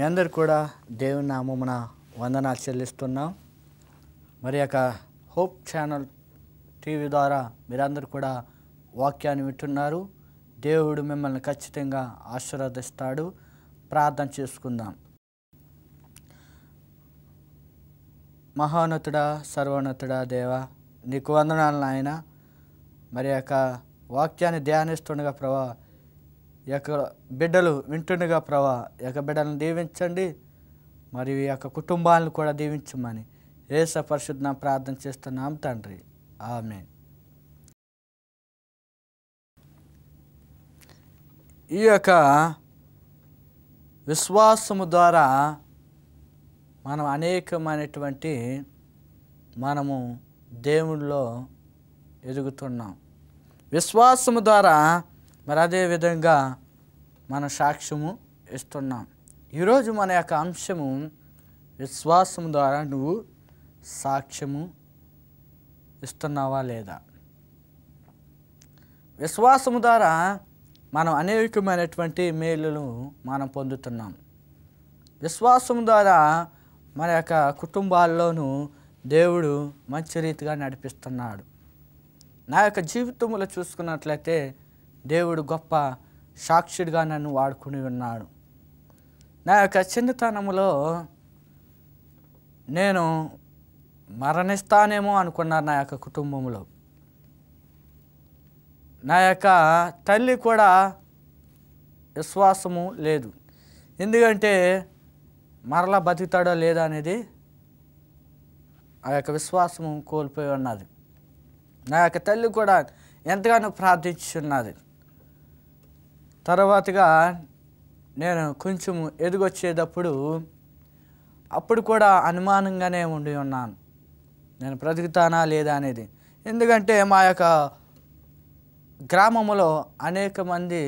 మీ అందరు కూడా దేవుని నామమున వందనాలు చెల్లిస్తున్నాం. మరి యొక్క హోప్ ఛానల్ టీవీ ద్వారా మీరందరూ కూడా వాక్యాన్ని వింటున్నారు. దేవుడు మిమ్మల్ని ఖచ్చితంగా ఆశీర్వదిస్తాడు. ప్రార్థన చేసుకుందాం. మహోన్నతుడా, సర్వోన్నతుడా దేవ, నీకు వందనాలు నాయన. మరి యొక్క వాక్యాన్ని ధ్యానిస్తుండగా ప్రభా, ఈ యొక్క బిడ్డలు వింటుండగా ప్రభా, ఈ యొక్క బిడ్డలను దీవించండి. మరి ఈ యొక్క కుటుంబాలను కూడా దీవించమని యేసు పరిశుద్ధ ప్రార్థన చేస్తున్నాం తండ్రి, ఆమేన్. ఈ యొక్క విశ్వాసము ద్వారా మనం అనేకమైనటువంటి మనము దేవునిలో ఎదుగుతున్నాం. విశ్వాసము ద్వారా మరి అదేవిధంగా మన సాక్ష్యము ఇస్తున్నాం. ఈరోజు మన యొక్క అంశము విశ్వాసము ద్వారా నువ్వు సాక్ష్యము ఇస్తున్నావా లేదా. విశ్వాసము ద్వారా మనం అనేకమైనటువంటి మేలులు మనం పొందుతున్నాం. విశ్వాసము ద్వారా మన యొక్క కుటుంబాల్లోనూ దేవుడు మంచి రీతిగా నడిపిస్తున్నాడు. నా యొక్క జీవితంలో చూసుకున్నట్లయితే దేవుడు గొప్ప సాక్షిగా నన్ను వాడుకుని ఉన్నాడు. నా యొక్క చిన్నతనంలో నేను మరణిస్తానేమో అనుకున్నాను. నా యొక్క కుటుంబంలో నా యొక్క తల్లి కూడా విశ్వాసము లేదు. ఎందుకంటే మరలా బతుకుతాడో లేదా అనేది ఆ యొక్క విశ్వాసము కోల్పోయి ఉన్నది. నా యొక్క తల్లి కూడా ఎంతగానో ప్రార్థించున్నది. తర్వాతగా నేను కొంచెం ఎదిగొచ్చేటప్పుడు అప్పుడు కూడా అనుమానంగానే ఉండి ఉన్నాను, నేను బ్రతుకుతానా లేదా అనేది. ఎందుకంటే మా యొక్క గ్రామంలో అనేక మంది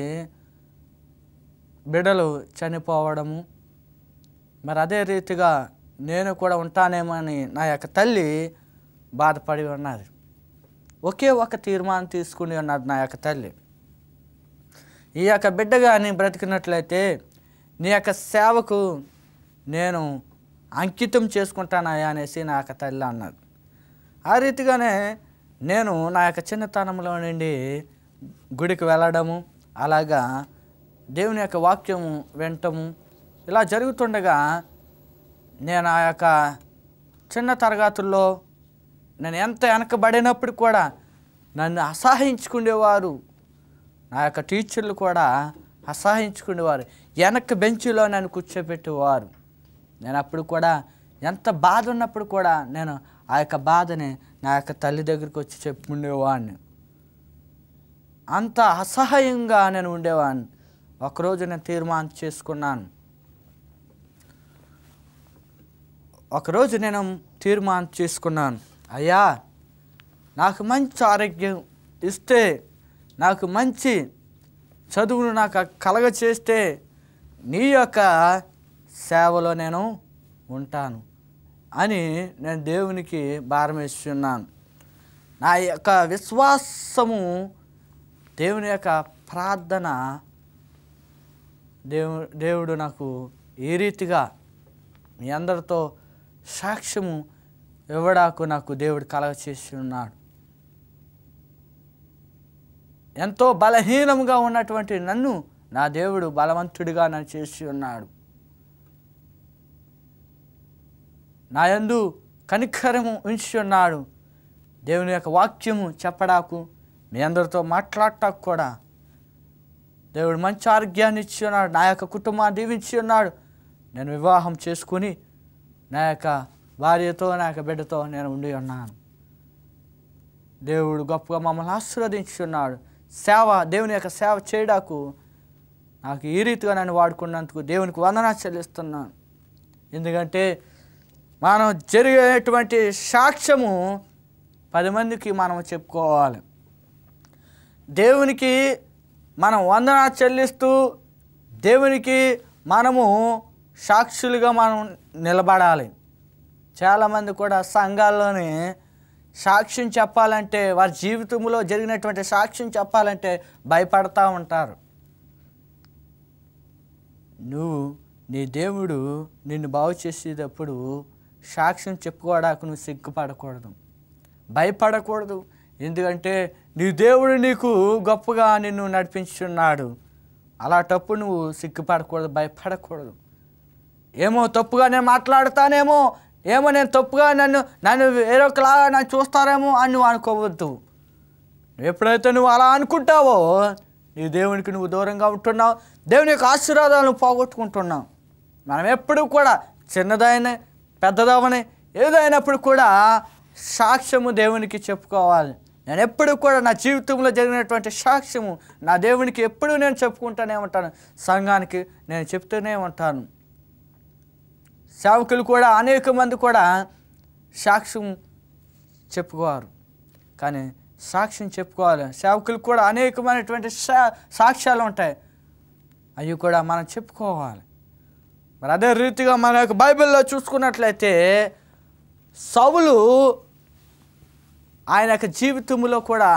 బిడ్డలు చనిపోవడము, మరి అదే రీతిగా నేను కూడా ఉంటానేమో అని నా యొక్క తల్లి బాధపడి ఉన్నది. ఒకే ఒక తీర్మానం తీసుకుని ఉన్నది నా యొక్క తల్లి. ఈ యొక్క బిడ్డ కానీ బ్రతికినట్లయితే నీ యొక్క సేవకు నేను అంకితం చేసుకుంటానయా అనేసి నా యొక్క తల్లి అన్నది. ఆ రీతిగానే నేను నా యొక్క చిన్నతనంలో నుండి గుడికి వెళ్ళడము, అలాగా దేవుని యొక్క వాక్యము వినటము ఇలా జరుగుతుండగా నేను ఆ యొక్క చిన్న తరగతుల్లో నేను ఎంత వెనకబడినప్పుడు కూడా నన్ను అసహించుకునేవారు. నా యొక్క టీచర్లు కూడా అసహించుకునేవారు. వెనక బెంచ్లో నన్ను కూర్చోబెట్టేవారు. నేను అప్పుడు కూడా ఎంత బాధ ఉన్నప్పుడు కూడా నేను ఆ యొక్క బాధని నా యొక్క తల్లి దగ్గరికి వచ్చి చెప్పుకునేవాడిని. అంత అసహ్యంగా నేను ఉండేవాడిని. ఒకరోజు నేను తీర్మానం చేసుకున్నాను. అయ్యా, నాకు మంచి ఆరోగ్యం ఇస్తే, నాకు మంచి చదువును నాకు కలగ చేస్తే నీ యొక్క సేవలో నేను ఉంటాను అని నేను దేవునికి భారం వేస్తున్నాను. నా యొక్క విశ్వాసము, దేవుని యొక్క ప్రార్థన దేవుడు నాకు ఈ రీతిగా మీ అందరితో సాక్ష్యము ఇవ్వడానికి నాకు దేవుడు కలగ చేసి ఉన్నాడు. ఎంతో బలహీనంగా ఉన్నటువంటి నన్ను నా దేవుడు బలవంతుడిగా నన్ను చేసి ఉన్నాడు. నా యందు కనికరము ఉంచి ఉన్నాడు. దేవుని యొక్క వాక్యము చెప్పడాకు, మీ అందరితో మాట్లాడటానికి కూడా దేవుడు మంచి ఆరోగ్యాన్ని ఇచ్చి ఉన్నాడు. నా యొక్క కుటుంబాన్ని దీవించి ఉన్నాడు. నేను వివాహం చేసుకుని నా యొక్క భార్యతో, నా యొక్క బిడ్డతో నేను ఉండి ఉన్నాను. దేవుడు గొప్పగా మమ్మల్ని ఆశీర్వదించి ఉన్నాడు. దేవుని యొక్క సేవ చేయడానికి నాకు ఈ రీతిగా నన్ను వాడుకున్నందుకు దేవునికి వందనాలు చెల్లిస్తున్నాను. ఎందుకంటే మనం జరిగేటువంటి సాక్ష్యము 10 మందికి మనం చెప్పుకోవాలి. దేవునికి మనం వందనాలు చెల్లిస్తూ దేవునికి మనము సాక్షులుగా మనం నిలబడాలి. చాలామంది కూడా సంఘాల్లోనే సాక్ష్యం చెప్పాలంటే, వారి జీవితంలో జరిగినటువంటి సాక్ష్యం చెప్పాలంటే భయపడతా ఉంటారు. నువ్వు నీ దేవుడు నిన్ను బాగు చేసేటప్పుడు సాక్ష్యం చెప్పుకోవడానికి నువ్వు సిగ్గుపడకూడదు, భయపడకూడదు. ఎందుకంటే నీ దేవుడు నీకు గొప్పగా నిన్ను నడిపించున్నాడు. అలాంటప్పుడు నువ్వు సిగ్గుపడకూడదు, భయపడకూడదు. ఏమో తప్పుగా నేను మాట్లాడతానేమో, ఏమో నేను తప్పుగా నన్ను వేరొకలాగా నన్ను చూస్తారేమో అని నువ్వు అనుకోవద్దు. ఎప్పుడైతే నువ్వు అలా అనుకుంటావో నీ దేవునికి నువ్వు దూరంగా ఉంటున్నావు, దేవుని యొక్క ఆశీర్వాదాలను పోగొట్టుకుంటున్నావు. మనం ఎప్పుడు కూడా చిన్నదైన పెద్దదవని ఏదైనప్పుడు కూడా సాక్ష్యము దేవునికి చెప్పుకోవాలి. నేను ఎప్పుడు కూడా నా జీవితంలో జరిగినటువంటి సాక్ష్యము నా దేవునికి ఎప్పుడూ నేను చెప్పుకుంటూనే ఉంటాను, సంఘానికి నేను చెప్తూనే ఉంటాను. సేవకులు కూడా అనేక మంది కూడా సాక్ష్యం చెప్పుకోవారు, కానీ సాక్ష్యం చెప్పుకోవాలి. సేవకులు కూడా అనేకమైనటువంటి సాక్ష్యాలు ఉంటాయి, అవి కూడా మనం చెప్పుకోవాలి. మరి అదే రీతిగా మన యొక్క బైబిల్లో చూసుకున్నట్లయితే సౌలు ఆయన యొక్క జీవితంలో కూడా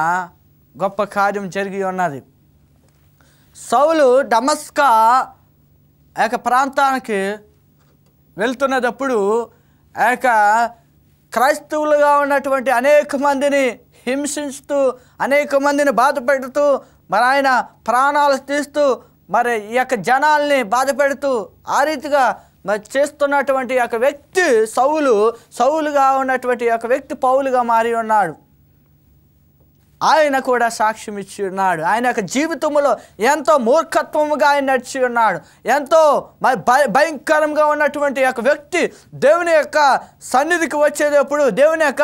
గొప్ప కార్యం జరిగి ఉన్నది. సౌలు దమస్కా ఆ యొక్క ప్రాంతానికి వెళ్తున్నప్పుడు ఆ యొక్క క్రైస్తవులుగా ఉన్నటువంటి అనేక మందిని హింసిస్తూ, అనేక మందిని బాధ పెడుతూ, మరి ఆయన ప్రాణాలు తీస్తూ, మరి ఈ యొక్క జనాల్ని బాధ పెడుతూ ఆ రీతిగా మరి చేస్తున్నటువంటి యొక్క వ్యక్తి సౌలుగా ఉన్నటువంటి యొక్క వ్యక్తి పౌలుగా మారి ఉన్నాడు. ఆయన కూడా సాక్ష్యం ఇచ్చి ఉన్నాడు. ఆయన యొక్క జీవితంలో ఎంతో మూర్ఖత్వముగా ఆయన నడిచి ఉన్నాడు. ఎంతో మరి భయంకరంగా ఉన్నటువంటి యొక్క వ్యక్తి దేవుని యొక్క సన్నిధికి వచ్చేటప్పుడు, దేవుని యొక్క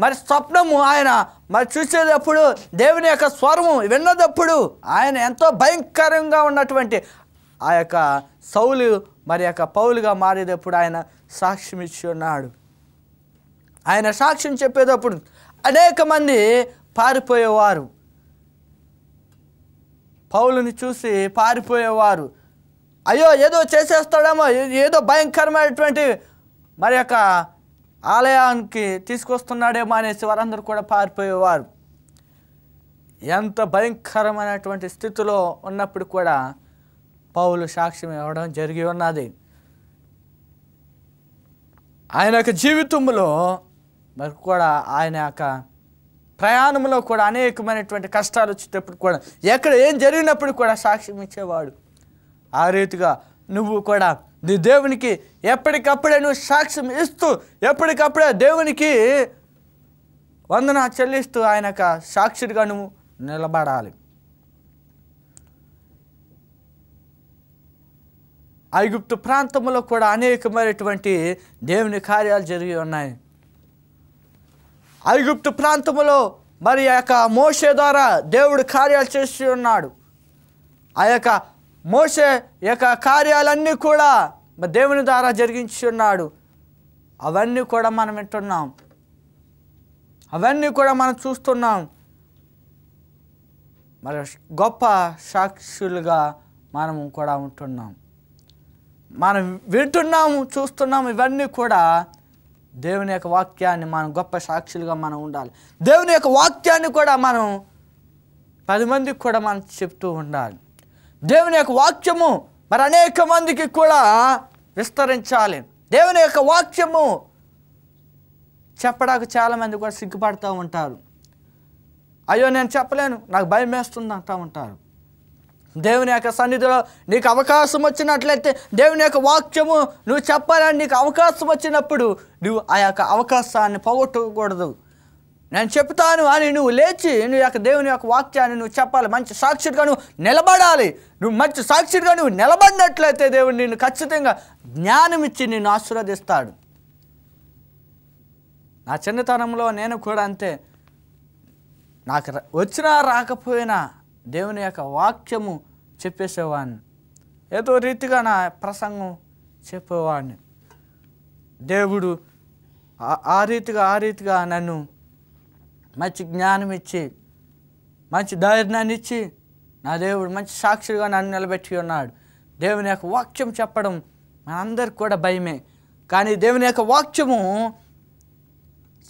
మరి స్వప్నము ఆయన మరి చూసేటప్పుడు, దేవుని యొక్క స్వరము విన్నదప్పుడు ఆయన ఎంతో భయంకరంగా ఉన్నటువంటి ఆ యొక్క సౌలు మరి యొక్క పౌలుగా మారేటప్పుడు ఆయన సాక్ష్యం ఇచ్చి ఉన్నాడు. ఆయన సాక్ష్యం చెప్పేటప్పుడు అనేక మంది పారిపోయేవారు, పౌలుని చూసి పారిపోయేవారు. అయ్యో ఏదో చేసేస్తాడేమో, ఏదో భయంకరమైనటువంటి మరి యొక్క ఆలయానికి తీసుకొస్తున్నాడేమో అనేసి వారందరూ కూడా పారిపోయేవారు. ఎంత భయంకరమైనటువంటి స్థితిలో ఉన్నప్పుడు కూడా పౌలు సాక్ష్యం ఇవ్వడం జరిగి ఉన్నది. ఆయన యొక్క జీవితంలో మరి కూడా ఆయన యొక్క ప్రయాణంలో కూడా అనేకమైనటువంటి కష్టాలు వచ్చేటప్పుడు కూడా, ఎక్కడ ఏం జరిగినప్పుడు కూడా సాక్ష్యం ఇచ్చేవాడు. ఆ రీతిగా నువ్వు కూడా నీ దేవునికి ఎప్పటికప్పుడే నువ్వు సాక్ష్యం ఇస్తూ, ఎప్పటికప్పుడే దేవునికి వందన చెల్లిస్తూ ఆయన యొక్క సాక్షిగా నువ్వు నిలబడాలి. ఐగుప్తు ప్రాంతంలో కూడా అనేకమైనటువంటి దేవుని కార్యాలు జరిగి ఉన్నాయి. ఐగుప్తు ప్రాంతంలో మరి ఆ యొక్క మోషే ద్వారా దేవుడు కార్యాలు చేసి ఉన్నాడు. ఆ యొక్క మోషే యొక్క కార్యాలన్నీ కూడా దేవుని ద్వారా జరిగించి ఉన్నాడు. అవన్నీ కూడా మనం వింటున్నాం, అవన్నీ కూడా మనం చూస్తున్నాం. మరి గొప్ప సాక్షులుగా మనం కూడా ఉంటున్నాం, మనం వింటున్నాము, చూస్తున్నాము. ఇవన్నీ కూడా దేవుని యొక్క వాక్యాన్ని మనం గొప్ప సాక్షులుగా మనం ఉండాలి. దేవుని యొక్క వాక్యాన్ని కూడా మనం 10 మందికి కూడా మనం చెప్తూ ఉండాలి. దేవుని యొక్క వాక్యము మరి అనేక మందికి కూడా విస్తరించాలి. దేవుని యొక్క వాక్యము చెప్పడానికి చాలామంది కూడా సిగ్గుపడుతూ ఉంటారు. అయ్యో నేను చెప్పలేను, నాకు భయం వేస్తుంది అంటూ ఉంటారు. దేవుని యొక్క సన్నిధిలో నీకు అవకాశం వచ్చినట్లయితే, దేవుని యొక్క వాక్యము నువ్వు చెప్పాలని నీకు అవకాశం వచ్చినప్పుడు నువ్వు ఆ యొక్క అవకాశాన్ని పోగొట్టకూడదు. నేను చెప్తాను అని నువ్వు లేచి నువ్వు యొక్క దేవుని యొక్క వాక్యాన్ని నువ్వు చెప్పాలి. మంచి సాక్షిగా నువ్వు నిలబడాలి. నువ్వు మంచి సాక్షిగా నువ్వు నిలబడినట్లయితే దేవుడు నిన్ను ఖచ్చితంగా జ్ఞానం ఇచ్చి నిన్ను ఆశీర్వదిస్తాడు. నా చిన్నతనంలో నేను కూడా అంతే, నాకు వచ్చినా రాకపోయినా దేవుని యొక్క వాక్యము చెప్పేసేవాడిని, ఏదో రీతిగా నా ప్రసంగం చెప్పేవాడిని. దేవుడు ఆ రీతిగా నన్ను మంచి జ్ఞానం ఇచ్చి, మంచి ధైర్యాన్ని ఇచ్చి, నా దేవుడు మంచి సాక్షిగా నన్ను నిలబెట్టి ఉన్నాడు. దేవుని యొక్క వాక్యం చెప్పడం మనందరికి కూడా భయమే, కానీ దేవుని యొక్క వాక్యము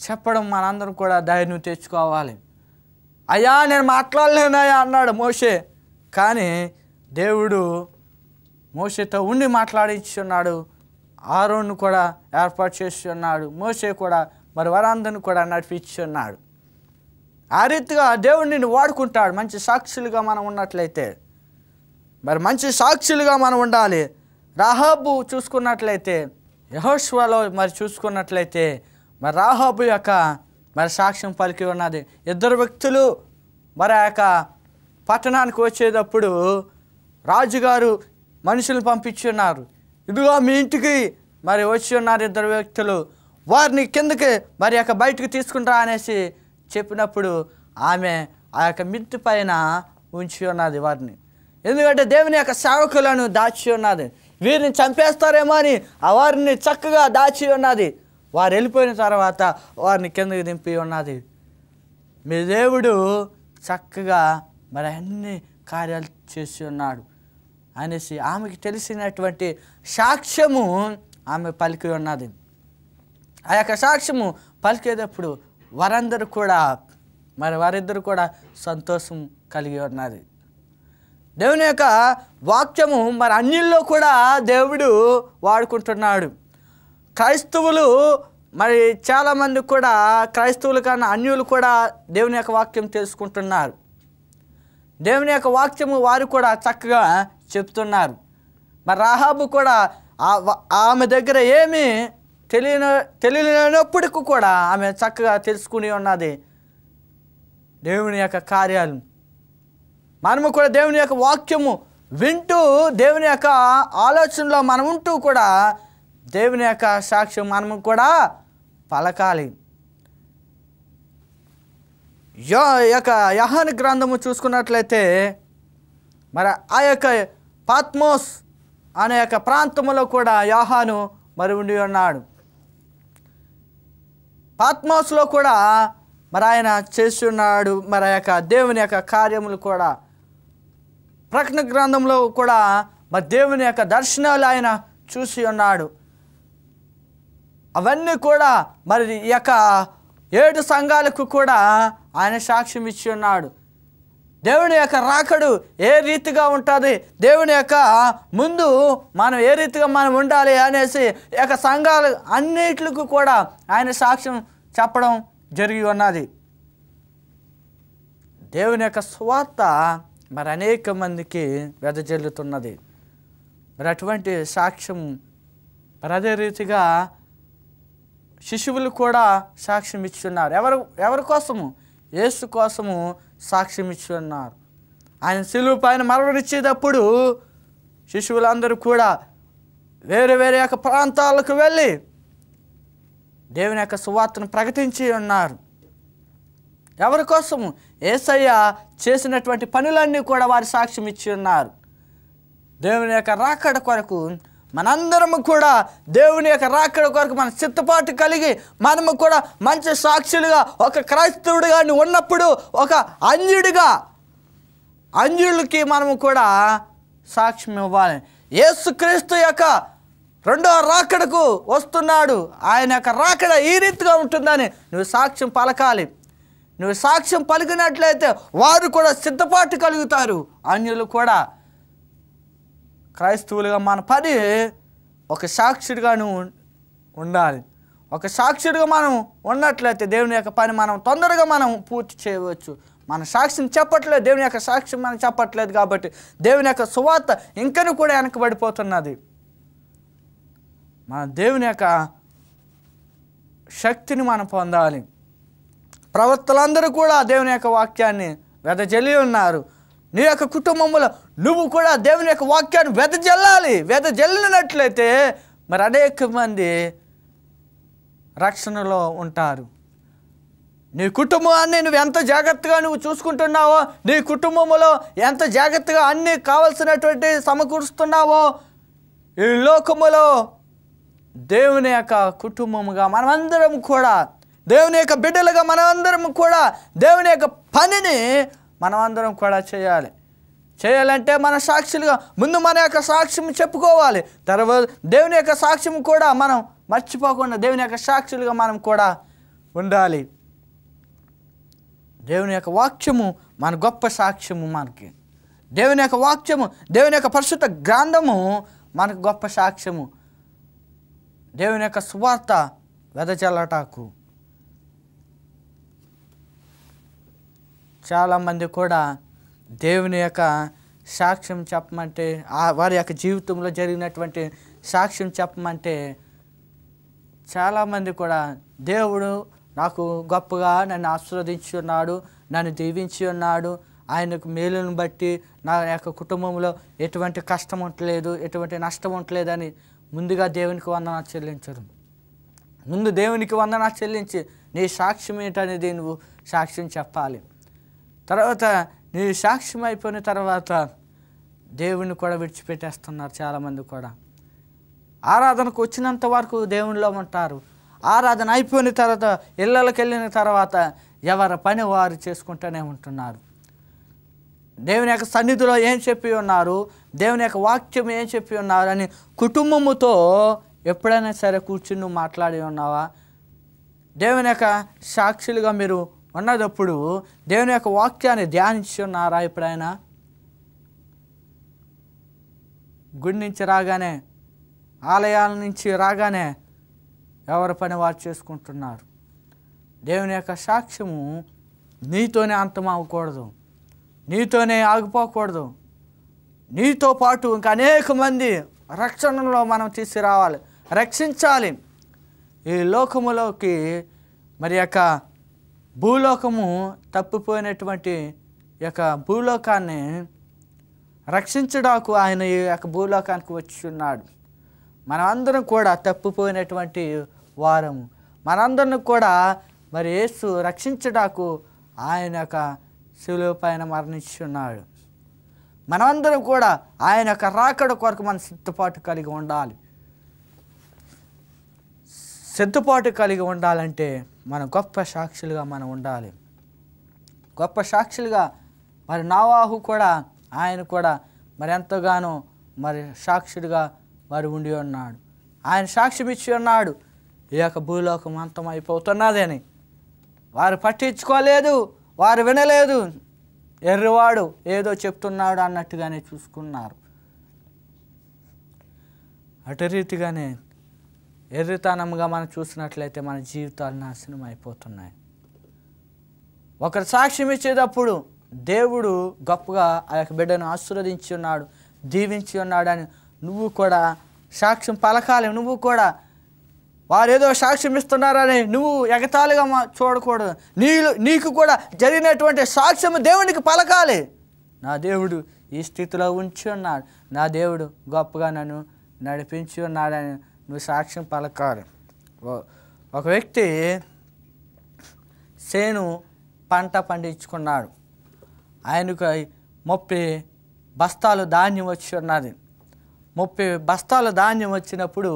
చెప్పడం మనందరం కూడా ధైర్యం తెచ్చుకోవాలి. అయ్యా నేను మాట్లాడలేనయ్యా అన్నాడు మోషే, కానీ దేవుడు మోషేతో ఉండి మాట్లాడించున్నాడు. ఆరోను కూడా ఏర్పాటు చేసి ఉన్నాడు. మోషే కూడా మరి వారందరిని కూడా నడిపించి ఉన్నాడు. ఆ రీతిగా దేవుడు నిన్ను వాడుకుంటాడు. మంచి సాక్షులుగా మనం ఉన్నట్లయితే, మరి మంచి సాక్షులుగా మనం ఉండాలి. రాహాబు చూసుకున్నట్లయితే, యెహోషువలో మరి చూసుకున్నట్లయితే, మరి రాహాబు యొక్క మరి సాక్ష్యం పలికి ఉన్నది. ఇద్దరు వ్యక్తులు మరి ఆ యొక్క పట్టణానికి వచ్చేటప్పుడు రాజుగారు మనుషులు పంపించి ఉన్నారు. ఇదిగో మీ ఇంటికి మరి వచ్చి ఉన్నారు ఇద్దరు వ్యక్తులు, వారిని కిందకి మరి యొక్క బయటకు తీసుకుంటారా అనేసి చెప్పినప్పుడు ఆమె ఆ యొక్క మిద్ది పైన ఉంచి ఉన్నది వారిని. ఎందుకంటే దేవుని యొక్క సేవకులను దాచి ఉన్నది. వీరిని చంపేస్తారేమో అని ఆ వారిని చక్కగా దాచి ఉన్నది. వారు వెళ్ళిపోయిన తర్వాత వారిని కిందకి దింపి ఉన్నది. మీ దేవుడు చక్కగా మరి అన్ని కార్యాలు చేసి ఉన్నాడు అనేసి ఆమెకి తెలిసినటువంటి సాక్ష్యము ఆమె పలికి ఉన్నది. ఆ యొక్క సాక్ష్యము పలికేటప్పుడు వారిద్దరు కూడా సంతోషం కలిగి ఉన్నది. దేవుని యొక్క వాక్యము మరి అన్యుల్లో కూడా దేవుడు వాడుకుంటున్నాడు. క్రైస్తవులు మరి చాలామంది కూడా క్రైస్తవుల కన్నా అన్యులు కూడా దేవుని యొక్క వాక్యం తెలుసుకుంటున్నారు. దేవుని యొక్క వాక్యము వారు కూడా చక్కగా చెప్తున్నారు. మరి రాహాబు కూడా ఆమె దగ్గర ఏమీ తెలియనప్పటికీ కూడా ఆమె చక్కగా తెలుసుకుని ఉన్నది దేవుని యొక్క కార్యాలు. మనము కూడా దేవుని యొక్క వాక్యము వింటూ దేవుని యొక్క ఆలోచనలో మనం ఉంటూ కూడా దేవుని యొక్క సాక్ష్యం మనము కూడా పలకాలి. యోహాను గ్రంథము చూసుకున్నట్లయితే మరి ఆ యొక్క పాత్మోస్ అనే యొక్క ప్రాంతంలో కూడా యోహాను మరి ఉండి ఉన్నాడు. పాత్మోస్లో కూడా మరి ఆయన చేసి ఉన్నాడు. మరి ఆ యొక్క దేవుని యొక్క కార్యములు కూడా ప్రకటన గ్రంథంలో కూడా మరి దేవుని యొక్క దర్శనాలు ఆయన చూసి ఉన్నాడు. అవన్నీ కూడా మరి ఈ యొక్క 7 సంఘాలకు కూడా ఆయన సాక్ష్యం ఇచ్చి ఉన్నాడు. దేవుని యొక్క రాకడు ఏ రీతిగా ఉంటుంది, దేవుని యొక్క ముందు మనం ఏ రీతిగా మనం ఉండాలి అనేసి ఈ యొక్క సంఘాలు అన్నిటికి కూడా ఆయన సాక్ష్యం చెప్పడం జరిగి ఉన్నది. దేవుని యొక్క సువార్త మరి అనేక మందికి వెదజల్లుతున్నది. మరి అటువంటి సాక్ష్యం మరి అదే రీతిగా శిశువులు కూడా సాక్ష్యం ఇచ్చున్నారు. ఎవరి కోసము? యేసు కోసము సాక్ష్యం ఇచ్చున్నారు. ఆయన సిలువ పైన మరణించేటప్పుడు శిశువులందరూ కూడా వేరే వేరే యొక్క ప్రాంతాలకు వెళ్ళి దేవుని యొక్క సువార్తను ప్రకటించి ఉన్నారు. ఎవరి కోసము? యేసయ్య చేసినటువంటి పనులన్నీ కూడా వారి సాక్ష్యం ఇచ్చి ఉన్నారు. దేవుని యొక్క రాకడ కొరకు మనందరము కూడా దేవుని యొక్క రాకడ కొరకు మన సిద్ధపాటు కలిగి మనము కూడా మంచి సాక్షులుగా ఒక క్రైస్తవుడిగా ఉన్నప్పుడు ఒక అన్యుడికి మనము కూడా సాక్ష్యం ఇవ్వాలి. యేసుక్రీస్తు యొక్క 2వ రాకడకు వస్తున్నాడు. ఆయన యొక్క రాకడ ఈ రీతిగా ఉంటుందని నువ్వు సాక్ష్యం పలకాలి. నువ్వు సాక్ష్యం పలికినట్లయితే వారు కూడా సిద్ధపాటు కలుగుతారు. అన్యులు కూడా క్రైస్తవులుగా మన పని ఒక సాక్షుడిగా నువ్వు ఉండాలి. ఒక సాక్షుడిగా మనం ఉన్నట్లయితే దేవుని యొక్క పని మనం తొందరగా మనం పూర్తి చేయవచ్చు. మన సాక్ష్యం చెప్పట్లేదు, దేవుని యొక్క సాక్ష్యం మనం చెప్పట్లేదు కాబట్టి దేవుని యొక్క సువార్త ఇంకనూ కూడా వెనకబడిపోతున్నది. మన దేవుని యొక్క శక్తిని మనం పొందాలి. ప్రవక్తలందరూ కూడా దేవుని యొక్క వాక్యాన్ని వెదజల్లి ఉన్నారు. నీ యొక్క కుటుంబంలో నువ్వు కూడా దేవుని యొక్క వాక్యాన్ని వెదజల్లాలి. వెదజల్లినట్లయితే మరి అనేక మంది రక్షణలో ఉంటారు. నీ కుటుంబాన్ని నువ్వు ఎంత జాగ్రత్తగా నువ్వు చూసుకుంటున్నావో, నీ కుటుంబంలో ఎంత జాగ్రత్తగా అన్నీ కావలసినటువంటి సమకూరుస్తున్నావో, ఈ లోకములో దేవుని యొక్క కుటుంబముగా మనమందరం కూడా, దేవుని యొక్క బిడ్డలుగా మనమందరం కూడా దేవుని యొక్క పనిని మనమందరం కూడా చేయాలంటే మన సాక్షులుగా ముందు మన యొక్క సాక్ష్యం చెప్పుకోవాలి. తర్వాత దేవుని యొక్క సాక్ష్యం కూడా మనం మర్చిపోకుండా దేవుని యొక్క సాక్షులుగా మనం కూడా ఉండాలి. దేవుని యొక్క వాక్యము మన గొప్ప సాక్ష్యము మనకి. దేవుని యొక్క వాక్యము, దేవుని యొక్క పరిశుద్ధ గ్రంథము మనకు గొప్ప సాక్ష్యము. దేవుని యొక్క సువార్త వెదజల్లటాకు చాలామంది కూడా దేవుని యొక్క సాక్ష్యం చెప్పమంటే, వారి యొక్క జీవితంలో జరిగినటువంటి సాక్ష్యం చెప్పమంటే చాలామంది కూడా దేవుడు నాకు గొప్పగా నన్ను ఆశీర్వదించి ఉన్నాడు, నన్ను దీవించి ఉన్నాడు, ఆయనకు మేలును బట్టి నా యొక్క కుటుంబంలో ఎటువంటి కష్టం ఉండలేదు, ఎటువంటి నష్టం ఉండలేదని ముందుగా దేవునికి వందనాలు చెల్లించరు. ముందు దేవునికి వందనాలు చెల్లించి నీ సాక్ష్యం ఏంటనేది నువ్వు సాక్ష్యం చెప్పాలి. తర్వాత నీ సాక్ష్యం అయిపోయిన తర్వాత దేవుని కూడా విడిచిపెట్టేస్తున్నారు చాలామంది కూడా. ఆరాధనకు వచ్చినంత వరకు దేవునిలో ఉంటారు. ఆరాధన అయిపోయిన తర్వాత ఇళ్ళకి వెళ్ళిన తర్వాత ఎవరి పని వారు చేసుకుంటూనే ఉంటున్నారు. దేవుని యొక్క సన్నిధిలో ఏం చెప్పి ఉన్నారు, దేవుని యొక్క వాక్యం ఏం చెప్పి ఉన్నారు అని కుటుంబముతో ఎప్పుడైనా సరే కూర్చుని నువ్వు మాట్లాడి ఉన్నావా? దేవుని యొక్క సాక్షులుగా మీరు ఉన్నదప్పుడు దేవుని యొక్క వాక్యాన్ని ధ్యానించి ఉన్నారా ఎప్పుడైనా? గుడి నుంచి రాగానే, ఆలయాల నుంచి రాగానే ఎవరి పని వారు చేసుకుంటున్నారు. దేవుని యొక్క సాక్ష్యము నీతోనే అంతం అవ్వకూడదు, నీతోనే ఆగిపోకూడదు. నీతో పాటు ఇంకా అనేక మంది రక్షణలో మనం తీసుకురావాలి, రక్షించాలి. ఈ లోకములోకి మరి యొక్క భూలోకము తప్పిపోయినటువంటి యొక్క భూలోకాన్ని రక్షించడానికి ఆయన ఈ యొక్క భూలోకానికి వచ్చి ఉన్నాడు. మనమందరం కూడా తప్పిపోయినటువంటి వారము. మనందరం కూడా మరి యేసు రక్షించడానికి ఆయన యొక్క శిలువ పైన మరణించి ఉన్నాడు. మనమందరం కూడా ఆయన యొక్క రాకడ కొరకు మన సిద్ధపాటు కలిగి ఉండాలి. సిద్ధపాటు కలిగి ఉండాలంటే మన గొప్ప సాక్షులుగా మనం ఉండాలి. గొప్ప సాక్షులుగా మరి నోవాహు కూడా, ఆయన కూడా మరి ఎంతగానో మరి సాక్షుడిగా మరి ఉండి ఉన్నాడు. ఆయన సాక్ష్యం ఇచ్చి ఉన్నాడు, ఈ యొక్క భూలోకం అంతం అయిపోతున్నదని. వారు పట్టించుకోలేదు, వారు వినలేదు. ఎర్రివాడు ఏదో చెప్తున్నాడు అన్నట్టుగానే చూసుకున్నారు. అటు రీతిగానే ఎర్రితనంగా మనం చూసినట్లయితే మన జీవితాలు నాశనం అయిపోతున్నాయి. ఒకరు సాక్ష్యం ఇచ్చేటప్పుడు దేవుడు గొప్పగా ఆ యొక్క బిడ్డను ఆశీర్వదించి ఉన్నాడు, దీవించి ఉన్నాడని నువ్వు కూడా సాక్ష్యం పలకాలి. నువ్వు కూడా వారు ఏదో సాక్ష్యం ఇస్తున్నారని నువ్వు ఎగతాళిగా చూడకూడదు. నీకు కూడా జరిగినటువంటి సాక్ష్యం దేవునికి పలకాలి. నా దేవుడు ఈ స్థితిలో ఉంచి ఉన్నాడు, నా దేవుడు గొప్పగా నన్ను నడిపించి ఉన్నాడని నువ్వు సాక్ష్యం పలకాలి. ఒక వ్యక్తి సేను పంట పండించుకున్నాడు. ఆయనకు 30 బస్తాలు ధాన్యం వచ్చి ఉన్నది. 30 బస్తాలు ధాన్యం వచ్చినప్పుడు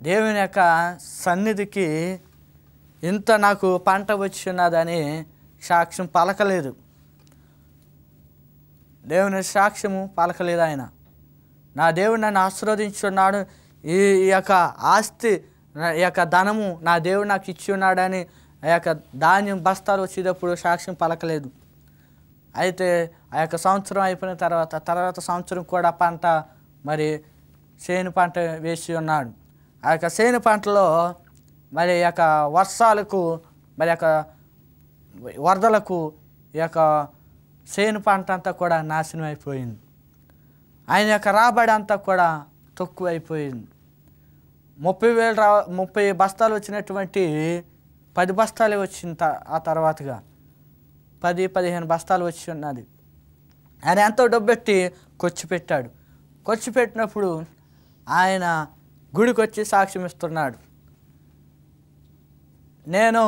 దేవుని యొక్క సన్నిధికి ఇంత నాకు పంట వచ్చి ఉన్నదని సాక్ష్యం పలకలేదు. దేవుని సాక్ష్యము పలకలేదు. ఆయన నా దేవుడు నన్ను ఆశీర్వదించున్నాడు, ఈ యొక్క ఆస్తి, ఈ యొక్క ధనము నా దేవుడు నాకు ఇచ్చి ఉన్నాడని ఆ యొక్క ధాన్యం బస్తాలు వచ్చేటప్పుడు సాక్ష్యం పలకలేదు. అయితే ఆ యొక్క సంవత్సరం అయిపోయిన తర్వాత సంవత్సరం కూడా పంట మరి చేను పంట వేసి ఉన్నాడు. ఆ యొక్క చేను పంటలో మరి యొక్క వర్షాలకు, మరి యొక్క వరదలకు ఈ యొక్క చేను పంట అంతా కూడా నాశనం అయిపోయింది. ఆయన యొక్క రాబడి అంతా కూడా తక్కువ అయిపోయింది. 30 బస్తాలు వచ్చినటువంటి 10 బస్తాలే వచ్చింది. ఆ తర్వాతగా 10-15 బస్తాలు వచ్చి ఉన్నది. ఆయన ఎంతో డబ్బెట్టి ఖర్చు పెట్టాడు. ఖర్చు పెట్టినప్పుడు ఆయన గుడికి వచ్చి సాక్ష్యం ఇస్తున్నాడు. నేను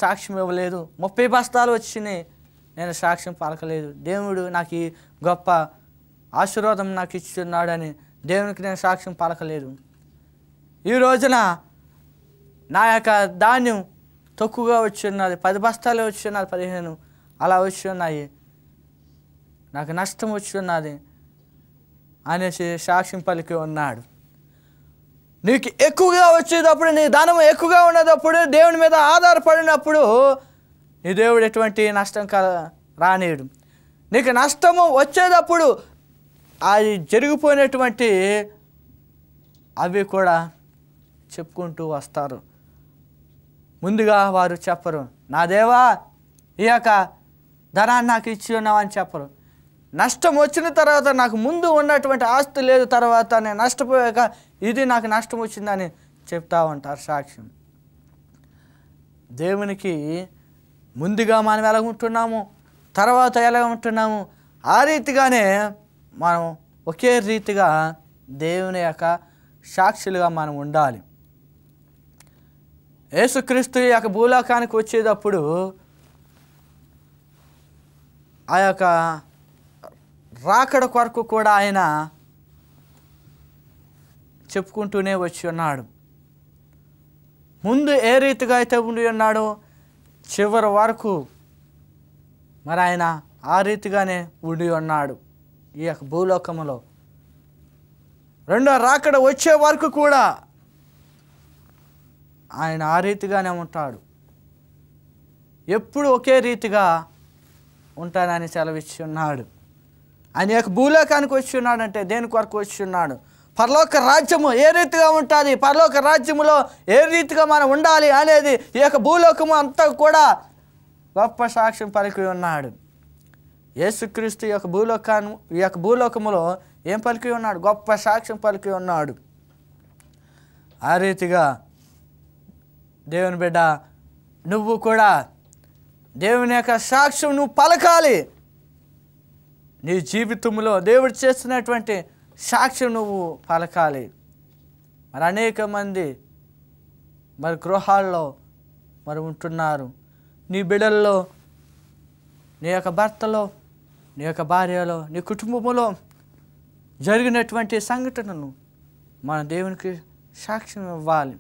సాక్ష్యం ఇవ్వలేదు, 30 బస్తాలు వచ్చినాయి, నేను సాక్ష్యం పలకలేదు. దేవుడు నాకు ఈ గొప్ప ఆశీర్వాదం నాకు ఇస్తున్నాడని దేవునికి నేను సాక్ష్యం పలకలేదు. ఈ రోజున నా యొక్క ధాన్యం తక్కువగా వచ్చి ఉన్నది, 10 బస్తాలే వచ్చి ఉన్నది, 15 అలా వచ్చి ఉన్నాయి, నాకు నష్టం వచ్చి ఉన్నది అనేసి సాక్ష్యం పలికి ఉన్నాడు. నీకు ఎక్కువగా వచ్చేటప్పుడు, నీ ధనం ఎక్కువగా ఉన్నప్పుడు, దేవుని మీద ఆధారపడినప్పుడు నీ దేవుడు ఎటువంటి నష్టం రానీయడు. నీకు నష్టము వచ్చేటప్పుడు అది జరిగిపోయినటువంటి అవి కూడా చెప్పుకుంటూ వస్తారు. ముందుగా వారు చెప్పరు, నా దేవా ఈ యొక్క ధనాన్ని నాకు ఇచ్చి ఉన్నావని చెప్పరు. నష్టం వచ్చిన తర్వాత నాకు ముందు ఉన్నటువంటి ఆస్తి లేదు, తర్వాత నేను నష్టపోయాక ఇది నాకు నష్టం వచ్చిందని చెప్తా ఉంటారు సాక్ష్యం. దేవునికి ముందుగా మనం ఎలా ఉంటున్నాము, తర్వాత ఎలా ఉంటున్నాము, ఆ రీతిగానే మనం ఒకే రీతిగా దేవుని యొక్క సాక్షులుగా మనం ఉండాలి. యేసుక్రీస్తు యొక్క భూలోకానికి వచ్చేటప్పుడు ఆ యొక్క రాకడ కొరకు కూడా ఆయన చెప్పుకుంటూనే వచ్చి ఉన్నాడు. ముందు ఏ రీతిగా అయితే ఉండి ఉన్నాడో చివరి వరకు మరి ఆయన ఆ రీతిగానే ఉండి ఉన్నాడు. ఈ యొక్క భూలోకములో రెండో రాకడ వచ్చే వరకు కూడా ఆయన ఆ రీతిగానే ఉంటాడు. ఎప్పుడు ఒకే రీతిగా ఉంటానని సెలవిచ్చి ఉన్నాడు. ఆయన యొక్క భూలోకానికి వచ్చి ఉన్నాడంటే దేని కొరకు వచ్చి ఉన్నాడు? పరలోక రాజ్యము ఏ రీతిగా ఉంటుంది, పరలోక రాజ్యములో ఏ రీతిగా మనం ఉండాలి అనేది ఈ యొక్క భూలోకము అంతా కూడా గొప్ప సాక్ష్యం పలికి ఉన్నాడు. యేసుక్రీస్తు ఈ యొక్క భూలోకములో ఏం పలికి ఉన్నాడు? గొప్ప సాక్ష్యం పలికి ఉన్నాడు. ఆ రీతిగా దేవుని బిడ్డ నువ్వు కూడా దేవుని యొక్క సాక్ష్యం నువ్వు పలకాలి. నీ జీవితంలో దేవుడు చేస్తున్నటువంటి సాక్ష్యం నువ్వు పలకాలి. మరి అనేక మంది మరి గృహాల్లో మరి ఉంటున్నారు. నీ బిడ్డల్లో, నీ యొక్క భర్తలో, నీ యొక్క భార్యలో, నీ కుటుంబంలో జరిగినటువంటి సంఘటనను మన దేవునికి సాక్ష్యం ఇవ్వాలి.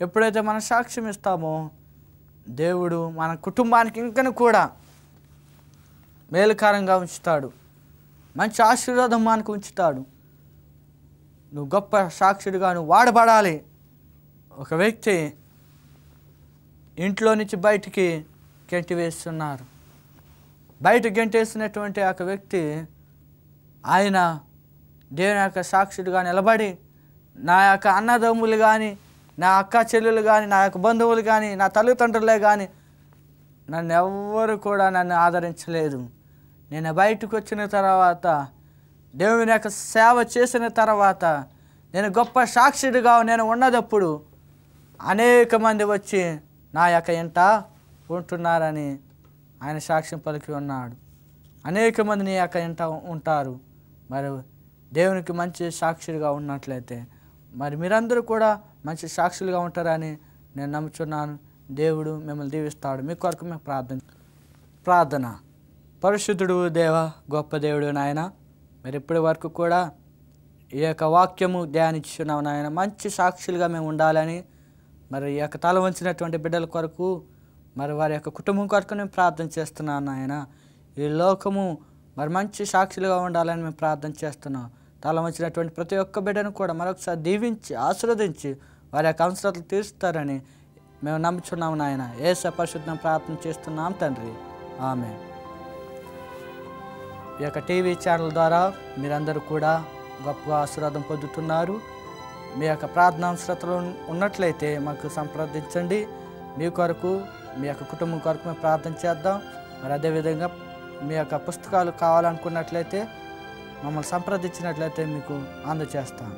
ఎప్పుడైతే మనం సాక్ష్యం ఇస్తామో దేవుడు మన కుటుంబానికి ఇంకను కూడా మేలుకరంగా ఉంచుతాడు, మంచి ఆశీర్వాదం మనకు ఉంచుతాడు. నువ్వు గొప్ప సాక్షుడిగా నువ్వు వాడబడాలి. ఒక వ్యక్తి ఇంట్లో నుంచి బయటికి గెంటి వేస్తున్నారు. బయట గెంటేసినటువంటి ఒక వ్యక్తి ఆయన దేవుని యొక్క సాక్షుడిగా నిలబడి నా యొక్క అన్నదమ్ములు కానీ, నా అక్క చెల్లెలు కానీ, నా యొక్క బంధువులు కానీ, నా తల్లిదండ్రులే కానీ నన్ను ఎవ్వరు కూడా నన్ను ఆదరించలేదు. నేను బయటకు వచ్చిన తర్వాత దేవుని యొక్క సేవ చేసిన తర్వాత నేను గొప్ప సాక్షిగా నేను ఉన్నదప్పుడు అనేక మంది వచ్చి నా యొక్క ఇంట ఉంటున్నారని ఆయన సాక్ష్యం పలికి ఉన్నాడు. అనేక మంది నీ యొక్క ఇంట ఉంటారు. మరి దేవునికి మంచి సాక్షిగా ఉన్నట్లయితే మరి మీరందరూ కూడా మంచి సాక్షులుగా ఉంటారని నేను నమ్ముచున్నాను. దేవుడు మిమ్మల్ని దీవిస్తాడు. మీ కొరకు మేము ప్రార్థన. పరిశుద్ధుడు దేవ, గొప్ప దేవుడు నాయన, మరి ఇప్పటి వరకు కూడా ఈ యొక్క వాక్యము ధ్యానించున్నాం నాయన. మంచి సాక్షులుగా మేము ఉండాలని మరి ఈ యొక్క తల వంచినటువంటి బిడ్డల కొరకు మరి వారి యొక్క కుటుంబం కొరకు నేను ప్రార్థన చేస్తున్నాను నాయన. ఈ లోకము మరి మంచి సాక్షులుగా ఉండాలని మేము ప్రార్థన చేస్తున్నాం. తల వంచినటువంటి ప్రతి ఒక్క బిడ్డను కూడా మరొకసారి దీవించి ఆశీర్వదించి వారి యొక్క అవసరాలు తీరుస్తారని మేము నమ్ముచున్నాము నాయన. యేసు పరిశుద్ధం ప్రార్థన చేస్తున్నాం తండ్రి, ఆమేన్. ఈ యొక్క టీవీ ఛానల్ ద్వారా మీరందరూ కూడా గొప్ప ఆశీర్వాదం పొందుతున్నారు. మీ యొక్క ప్రార్థనా అవసరతలు ఉన్నట్లయితే మాకు సంప్రదించండి. మీ కొరకు, మీ యొక్క కుటుంబం కొరకు మేము ప్రార్థన చేద్దాం. మరి అదేవిధంగా మీ యొక్క పుస్తకాలు కావాలనుకున్నట్లయితే మమ్మల్ని సంప్రదించినట్లయితే మీకు అందజేస్తాం.